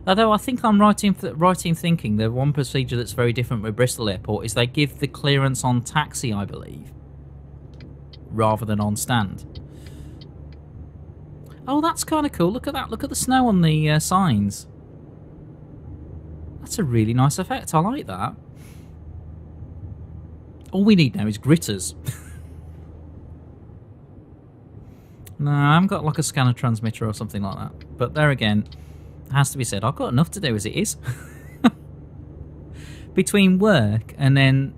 Although I think I'm right in thinking the one procedure that's very different with Bristol Airport is they give the clearance on taxi, I believe, rather than on stand. Oh, that's kind of cool. Look at that. Look at the snow on the signs. That's a really nice effect. I like that. All we need now is gritters. No, I haven't got like a scanner transmitter or something like that. But there again, it has to be said, I've got enough to do as it is. Between work and then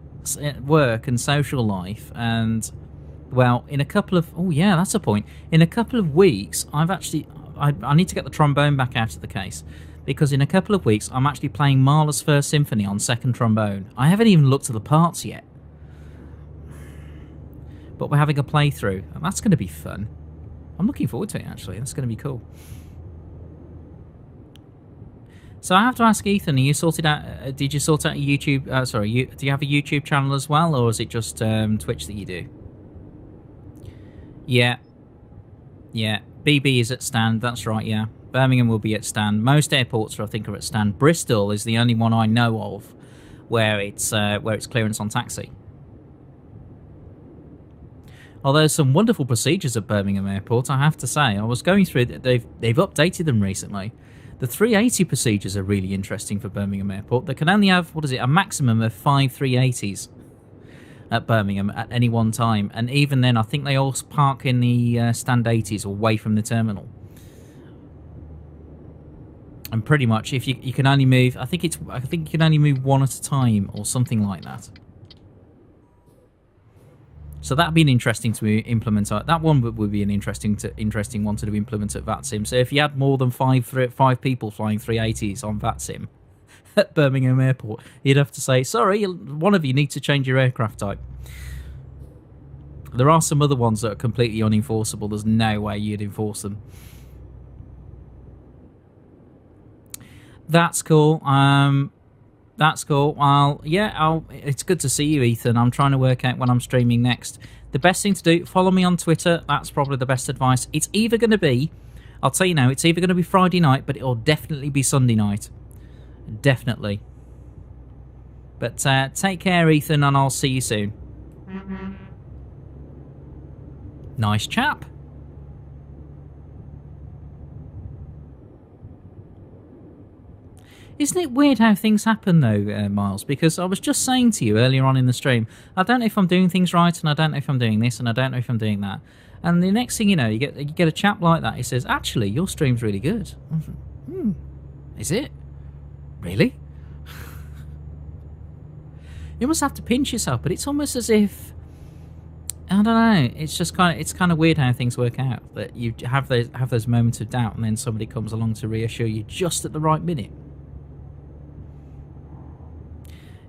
work and social life and, well, in a couple of... Oh, yeah, that's a point. In a couple of weeks, I've actually... I need to get the trombone back out of the case. Because in a couple of weeks, I'm actually playing Mahler's First Symphony on second trombone. I haven't even looked at the parts yet. But we're having a playthrough, and that's going to be fun. I'm looking forward to it, actually. That's going to be cool. So I have to ask Ethan, are you sorted out? Did you sort out a YouTube? Do you have a YouTube channel as well, or is it just Twitch that you do? Yeah. BB is at stand. That's right. Yeah, Birmingham will be at stand. Most airports, I think, are at stand. Bristol is the only one I know of where it's clearance on taxi. Although there's some wonderful procedures at Birmingham Airport, I have to say. I was going through it. They've updated them recently. The 380 procedures are really interesting for Birmingham Airport. They can only have, a maximum of 5 380s at Birmingham at any one time. And even then, I think they all park in the stand 80s away from the terminal. And pretty much, if you can only move, I think you can only move one at a time or something like that. So that'd be an interesting to implement. That one would be an interesting one to implement at VATSIM. So if you had more than five people flying 380s on VATSIM at Birmingham Airport, you'd have to say, sorry, one of you needs to change your aircraft type. There are some other ones that are completely unenforceable. There's no way you'd enforce them. That's cool. That's cool. It's good to see you, Ethan. I'm trying to work out when I'm streaming next. The best thing to do, follow me on Twitter. That's probably the best advice. It's either going to be, I'll tell you now, it's either going to be Friday night, but it'll definitely be Sunday night. Definitely. But take care, Ethan, and I'll see you soon. Nice chap. Isn't it weird how things happen, though, Miles? Because I was just saying to you earlier on in the stream, I don't know if I'm doing things right, and I don't know if I'm doing this, and I don't know if I'm doing that. And the next thing you know, you get a chap like that. He says, actually, your stream's really good. Is it? Really? You must have to pinch yourself, but it's almost as if... I don't know. It's just kind of weird how things work out. That you have those moments of doubt, and then somebody comes along to reassure you just at the right minute.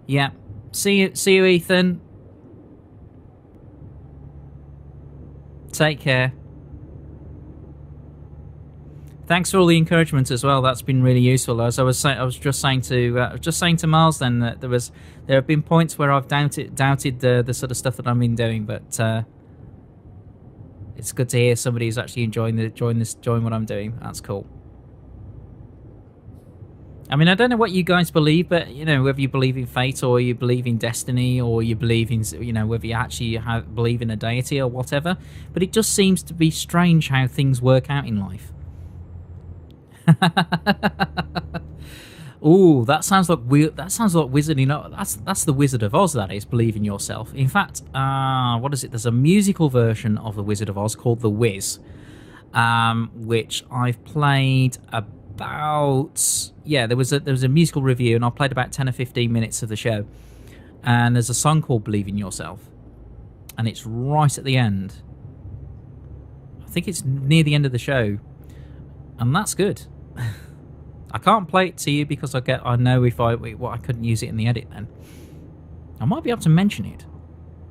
Yeah. See you, Ethan. Take care. Thanks for all the encouragement as well. That's been really useful. As I was just saying to Miles then that there have been points where I've doubted the sort of stuff that I've been doing, but it's good to hear somebody who's actually enjoying what I'm doing. That's cool. I mean, I don't know what you guys believe, but, whether you believe in fate or you believe in destiny or you believe in, whether you actually believe in a deity or whatever, but it just seems to be strange how things work out in life. Ooh, that sounds like wizarding. That's the Wizard of Oz, that is, believe in yourself. In fact, what is it? There's a musical version of the Wizard of Oz called The Wiz, which I've played about... Yeah, there was a musical review, and I played about 10 or 15 minutes of the show. And there's a song called Believe in Yourself. And it's right at the end. I think it's near the end of the show. And that's good. I can't play it to you because I know I couldn't use it in the edit then. I might be able to mention it.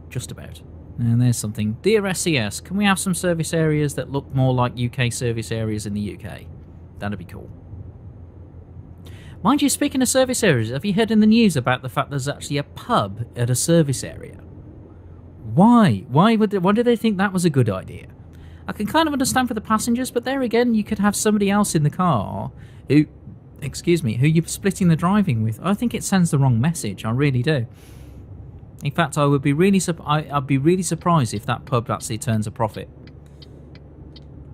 Just about. And there's something. Dear SES, can we have some service areas that look more like UK service areas in the UK? That'd be cool. Mind you, speaking of service areas, have you heard in the news about the fact there's actually a pub at a service area? Why? Why do they think that was a good idea? I can kind of understand for the passengers, but there again, you could have somebody else in the car who excuse me, who you're splitting the driving with. I think it sends the wrong message. I really do. In fact, I'd be really surprised if that pub actually turns a profit,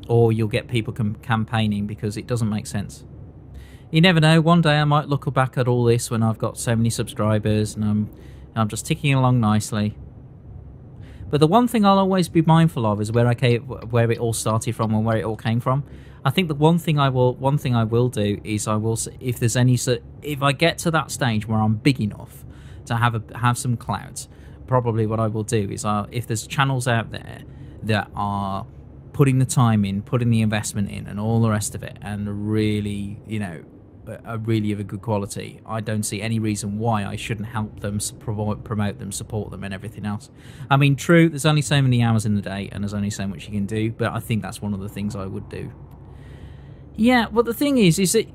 or you'll get people campaigning, because it doesn't make sense. You never know. One day I might look back at all this when I've got so many subscribers and I'm just ticking along nicely. But the one thing I'll always be mindful of is where it all started from and where it all came from. I think the one thing I will do is if I get to that stage where I'm big enough to have some clout, probably what I will do is if there's channels out there that are putting the time in, putting the investment in, and all the rest of it, and really, are really of a good quality, I don't see any reason why I shouldn't help them, promote them, support them, and everything else. I mean, true, there's only so many hours in the day, and there's only so much you can do, but I think that's one of the things I would do. Yeah, well, the thing is that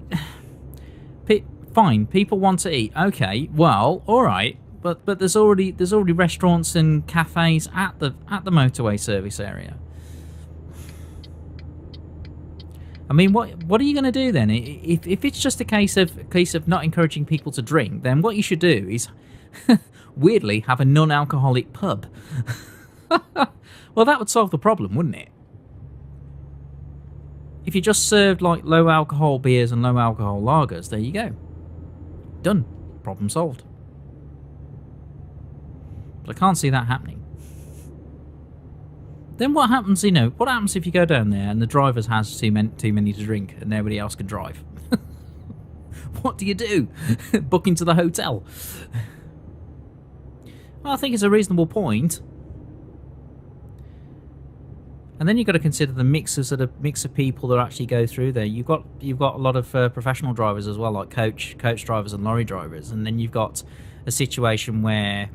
fine, people want to eat. Okay, well, all right, but there's already restaurants and cafes at the motorway service area. I mean, what are you going to do then? If it's just a case of not encouraging people to drink, then what you should do is, weirdly, have a non-alcoholic pub. Well, that would solve the problem, wouldn't it? If you just served like low alcohol beers and low alcohol lagers, there you go. Done. Problem solved. But I can't see that happening. Then what happens, what happens if you go down there and the driver has too many to drink and nobody else can drive? What do you do? Book into the hotel? Well, I think it's a reasonable point. And then you've got to consider the mix of people that actually go through there. You've got a lot of professional drivers as well, like coach drivers and lorry drivers. And then you've got a situation where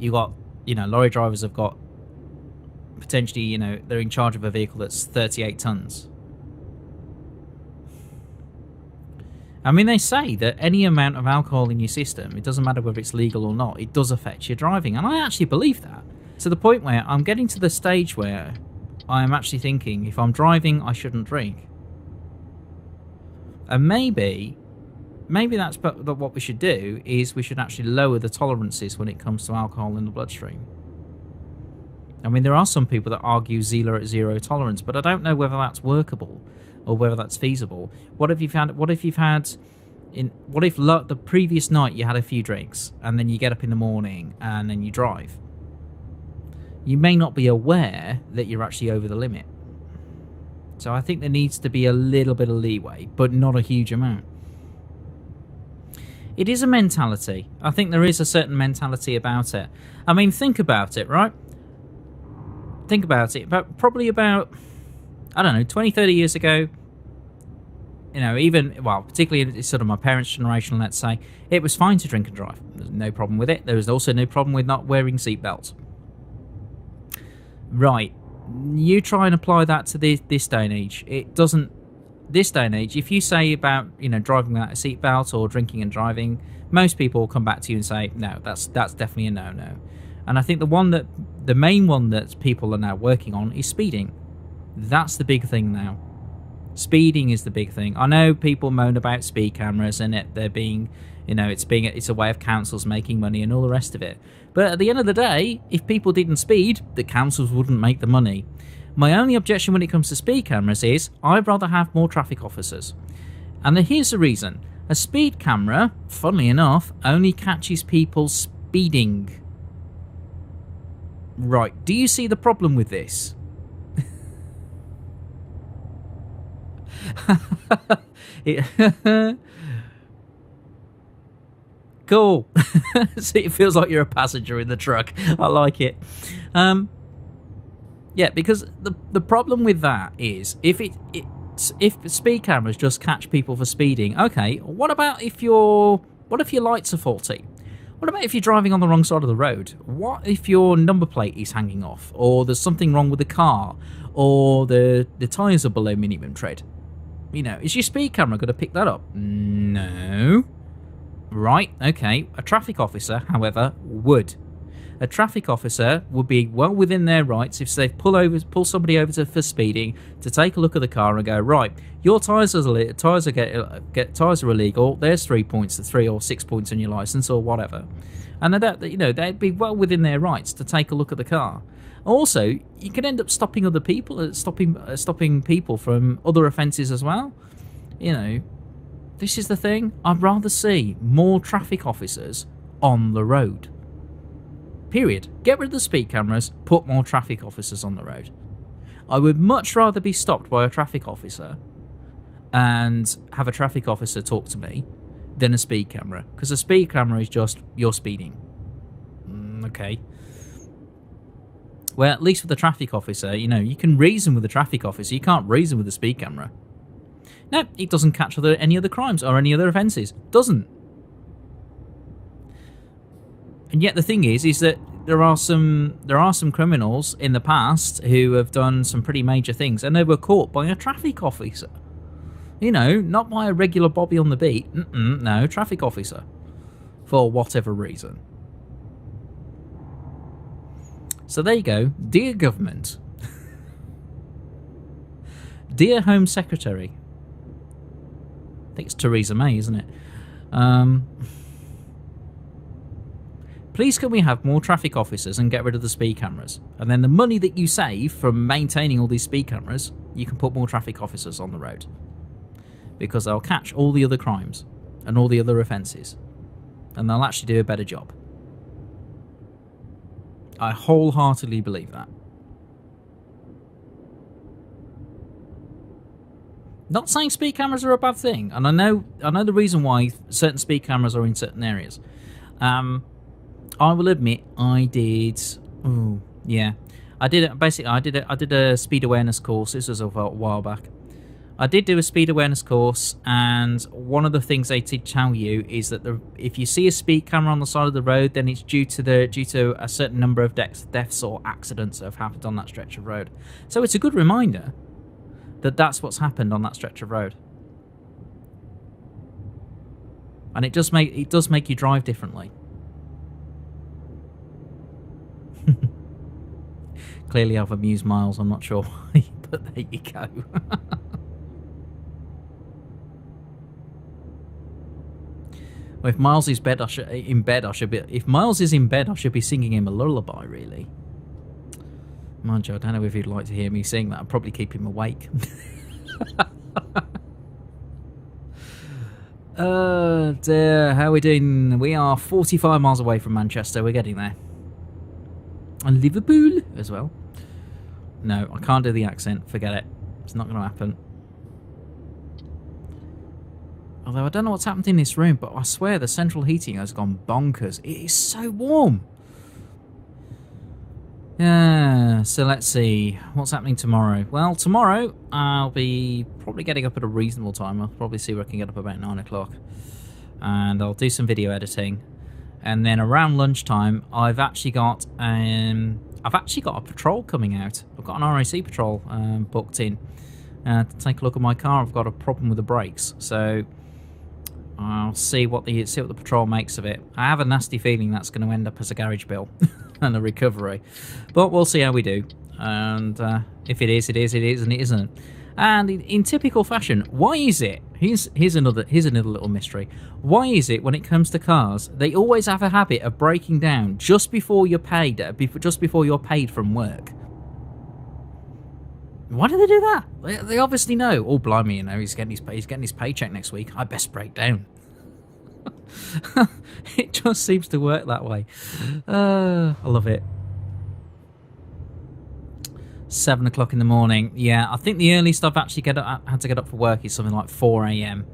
lorry drivers have got potentially, they're in charge of a vehicle that's 38 tons. I mean, they say that any amount of alcohol in your system, it doesn't matter whether it's legal or not, it does affect your driving. And I actually believe that. To the point where I'm getting to the stage where I'm actually thinking, if I'm driving, I shouldn't drink. And maybe that's what we should do, is we should actually lower the tolerances when it comes to alcohol in the bloodstream. I mean, there are some people that argue zero tolerance, but I don't know whether that's workable or whether that's feasible. What if the previous night you had a few drinks and then you get up in the morning and then you drive? You may not be aware that you're actually over the limit. So I think there needs to be a little bit of leeway, but not a huge amount. It is a mentality. I think there is a certain mentality about it. I mean, think about it, right? Think about it. Probably about, I don't know, 20, 30 years ago, particularly sort of my parents' generation, let's say, it was fine to drink and drive. There's no problem with it. There was also no problem with not wearing seatbelts. Right. You try and apply that to this day and age. It doesn't. This day and age, if you say about driving without a seatbelt or drinking and driving, most people will come back to you and say, no, that's definitely a no. And I think the main one that people are now working on is speeding. That's the big thing now. Speeding is the big thing. I know people moan about speed cameras and they're being, it's a way of councils making money and all the rest of it. But at the end of the day, if people didn't speed, the councils wouldn't make the money. My only objection when it comes to speed cameras is I'd rather have more traffic officers. And here's the reason. A speed camera, funnily enough, only catches people speeding. Right, do you see the problem with this? Cool. See, it feels like you're a passenger in the truck. I like it. Yeah, because the problem with that is if speed cameras just catch people for speeding, okay, what if your lights are faulty? What about if you're driving on the wrong side of the road? What if your number plate is hanging off, or there's something wrong with the car, or the tyres are below minimum tread? Is your speed camera going to pick that up? No. Right, okay. A traffic officer, however, would. A traffic officer would be well within their rights if they pull somebody over for speeding to take a look at the car and go, right, your tyres are illegal. There's 3 points, 3 or 6 points on your license or whatever, and they'd be well within their rights to take a look at the car. Also, you could end up stopping other people, stopping people from other offences as well. This is the thing. I'd rather see more traffic officers on the road. Period. Get rid of the speed cameras, put more traffic officers on the road. I would much rather be stopped by a traffic officer and have a traffic officer talk to me than a speed camera. Because a speed camera is just, you're speeding. Okay. Well, at least with a traffic officer, you can reason with a traffic officer. You can't reason with a speed camera. No, it doesn't catch any other crimes or any other offences. Doesn't. And yet the thing is that there are some criminals in the past who have done some pretty major things, and they were caught by a traffic officer. Not by a regular Bobby on the beat. No, traffic officer. For whatever reason. So there you go. Dear government. Dear Home Secretary. I think it's Theresa May, isn't it? Please can we have more traffic officers and get rid of the speed cameras? And then the money that you save from maintaining all these speed cameras, you can put more traffic officers on the road. Because they'll catch all the other crimes and all the other offences. And they'll actually do a better job. I wholeheartedly believe that. Not saying speed cameras are a bad thing. And I know the reason why certain speed cameras are in certain areas. I will admit, I did. Oh, yeah, I did. Basically, I did a speed awareness course. This was a while back. I did do a speed awareness course, and one of the things they did tell you is that if you see a speed camera on the side of the road, then it's due to a certain number of deaths or accidents that have happened on that stretch of road. So it's a good reminder that that's what's happened on that stretch of road, and it does make you drive differently. Clearly I've amused Miles, I'm not sure why, but there you go. Well, if Miles is in bed, if Miles is in bed, I should be singing him a lullaby, really. Mind you, I don't know if he'd like to hear me sing that. I'd probably keep him awake. Oh dear, how are we doing? We are 45 miles away from Manchester, we're getting there. And Liverpool as well. No, I can't do the accent. Forget it. It's not going to happen. Although I don't know what's happened in this room, but I swear the central heating has gone bonkers. It is so warm. Yeah, so let's see. What's happening tomorrow? Well, tomorrow I'll be probably getting up at a reasonable time. I'll probably see where I can get up about 9 o'clock. And I'll do some video editing. And then around lunchtime, I've actually got a patrol coming out. I've got an RAC patrol booked in to take a look at my car. I've got a problem with the brakes, so I'll see what the patrol makes of it. I have a nasty feeling that's going to end up as a garage bill and a recovery, but we'll see how we do. And if it is, it is, and it isn't. And in typical fashion, why is it? Here's another little mystery. Why is it when it comes to cars, they always have a habit of breaking down just before you're paid, from work? Why do they do that? They obviously know. Oh, blimey, he's getting his paycheck next week. I best break down. It just seems to work that way. I love it. 7 o'clock in the morning. Yeah, I think the earliest I've actually had to get up for work is something like 4 a.m.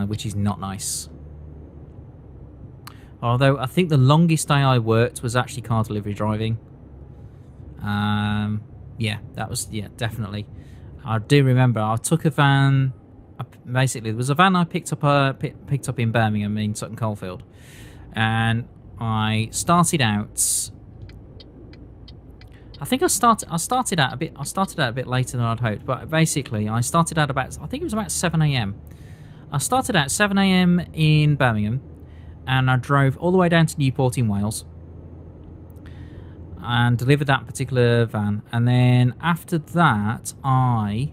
Which is not nice. Although I think the longest day I worked was actually car delivery driving. Yeah, definitely. I do remember I took a van. Basically, there was a van I picked up in Birmingham in Sutton Coldfield, and I started out. I think I started out a bit later than I'd hoped, but basically I started out I think it was about 7 a.m. I started at 7 a.m. in Birmingham, and I drove all the way down to Newport in Wales, and delivered that particular van. And then after that, I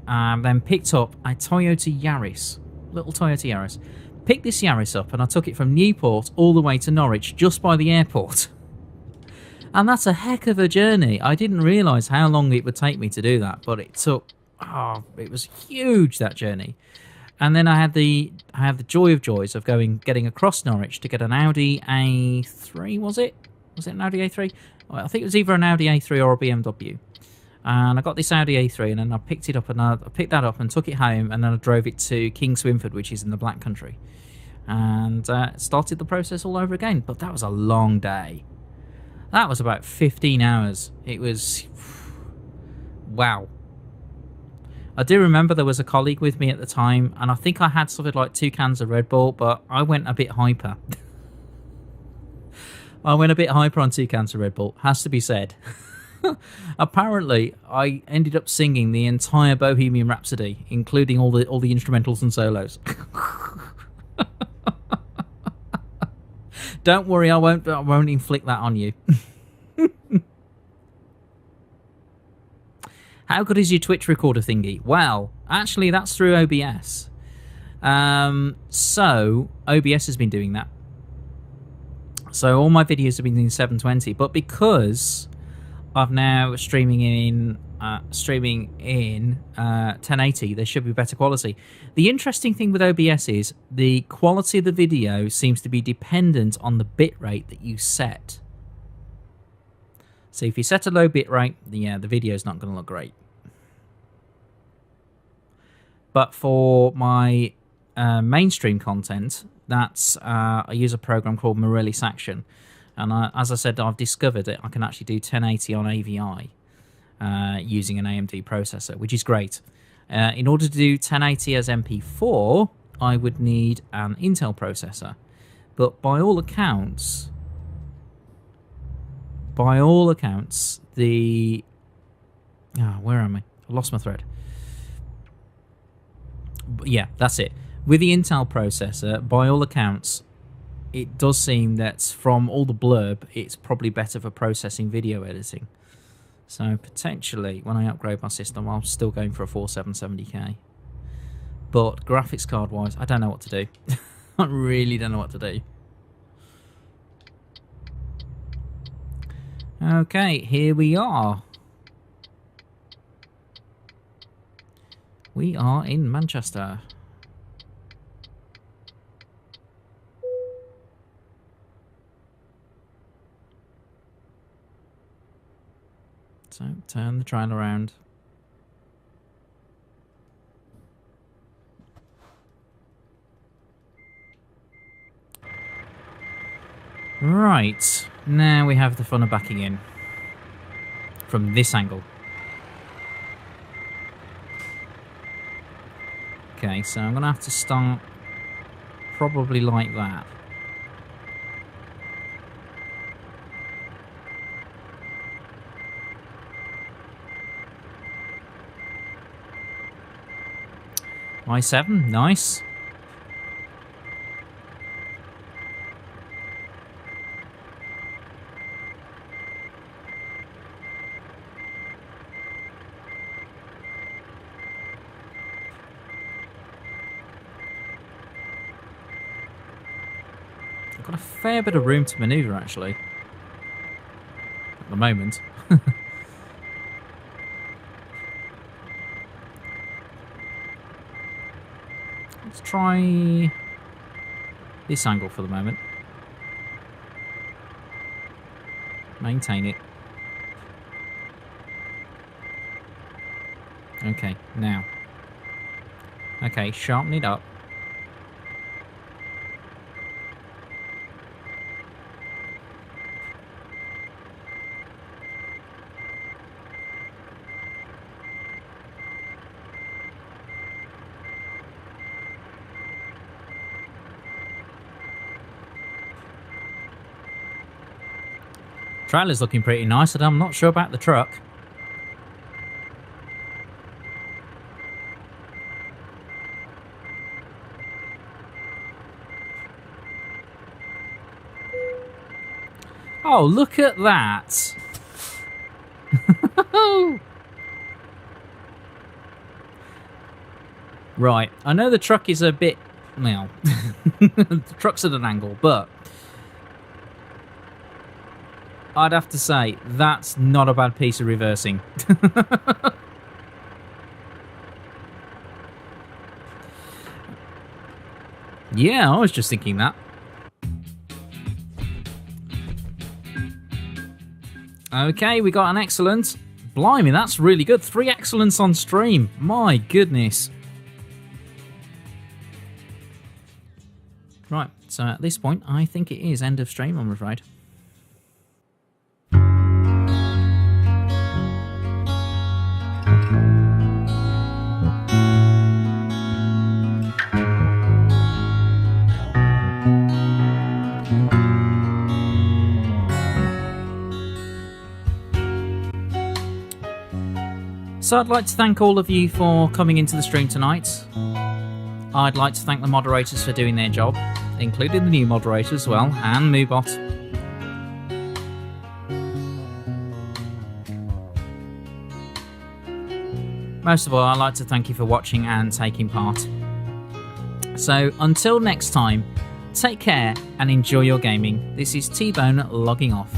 then picked up a Toyota Yaris, little Toyota Yaris. Picked this Yaris up and I took it from Newport all the way to Norwich just by the airport. And that's a heck of a journey. I didn't realise how long it would take me to do that, but it took, it was huge, that journey. And then I had the joy of joys of getting across Norwich to get an Audi A3, was it? Was it an Audi A3? Well, I think it was either an Audi A3 or a BMW. And I got this Audi A3 and then I picked it up and I picked that up and took it home and then I drove it to King Swinford, which is in the Black Country. And started the process all over again. But that was a long day. That was about 15 hours. It was... wow. I do remember there was a colleague with me at the time, and I think I had something like 2 cans of Red Bull, but I went a bit hyper. I went a bit hyper on 2 cans of Red Bull, has to be said. Apparently, I ended up singing the entire Bohemian Rhapsody, including all the instrumentals and solos. Don't worry, I won't inflict that on you. How good is your Twitch recorder thingy? Well, actually, that's through OBS. So OBS has been doing that. So all my videos have been in 720, but because I've now streaming in 1080, there should be better quality. The interesting thing with OBS is the quality of the video seems to be dependent on the bitrate that you set. So if you set a low bitrate, yeah, the video is not going to look great. But for my mainstream content, that's I use a program called Morellis Action, and as I said, I've discovered that I can actually do 1080 on AVI using an AMD processor, which is great. In order to do 1080 as MP4, I would need an Intel processor, but by all accounts, the where am I? I lost my thread. Yeah, that's it. With the Intel processor, by all accounts, it does seem that from all the blurb, it's probably better for processing video editing. So potentially, when I upgrade my system, I'm still going for a 4770K. But graphics card wise, I don't know what to do. I really don't know what to do. Okay, here we are. We are in Manchester. So, turn the train around. Right, now we have the fun of backing in. From this angle. Okay, so I'm going to have to start probably like that. I7, nice. I've got a fair bit of room to manoeuvre, actually. At the moment. Let's try this angle for the moment. Maintain it. Okay, now. Okay, sharpen it up. Trailer's looking pretty nice, and I'm not sure about the truck. Oh, look at that. Right, I know the truck is a bit... Well, the truck's at an angle, but... I'd have to say, that's not a bad piece of reversing. Yeah, I was just thinking that. Okay, we got an excellent. Blimey, that's really good. 3 excellents on stream. My goodness. Right, so at this point, I think it is end of stream, I'm afraid. So I'd like to thank all of you for coming into the stream tonight. I'd like to thank the moderators for doing their job, including the new moderator as well, and Moobot. Most of all, I'd like to thank you for watching and taking part. So until next time, take care and enjoy your gaming. This is T-Bone logging off.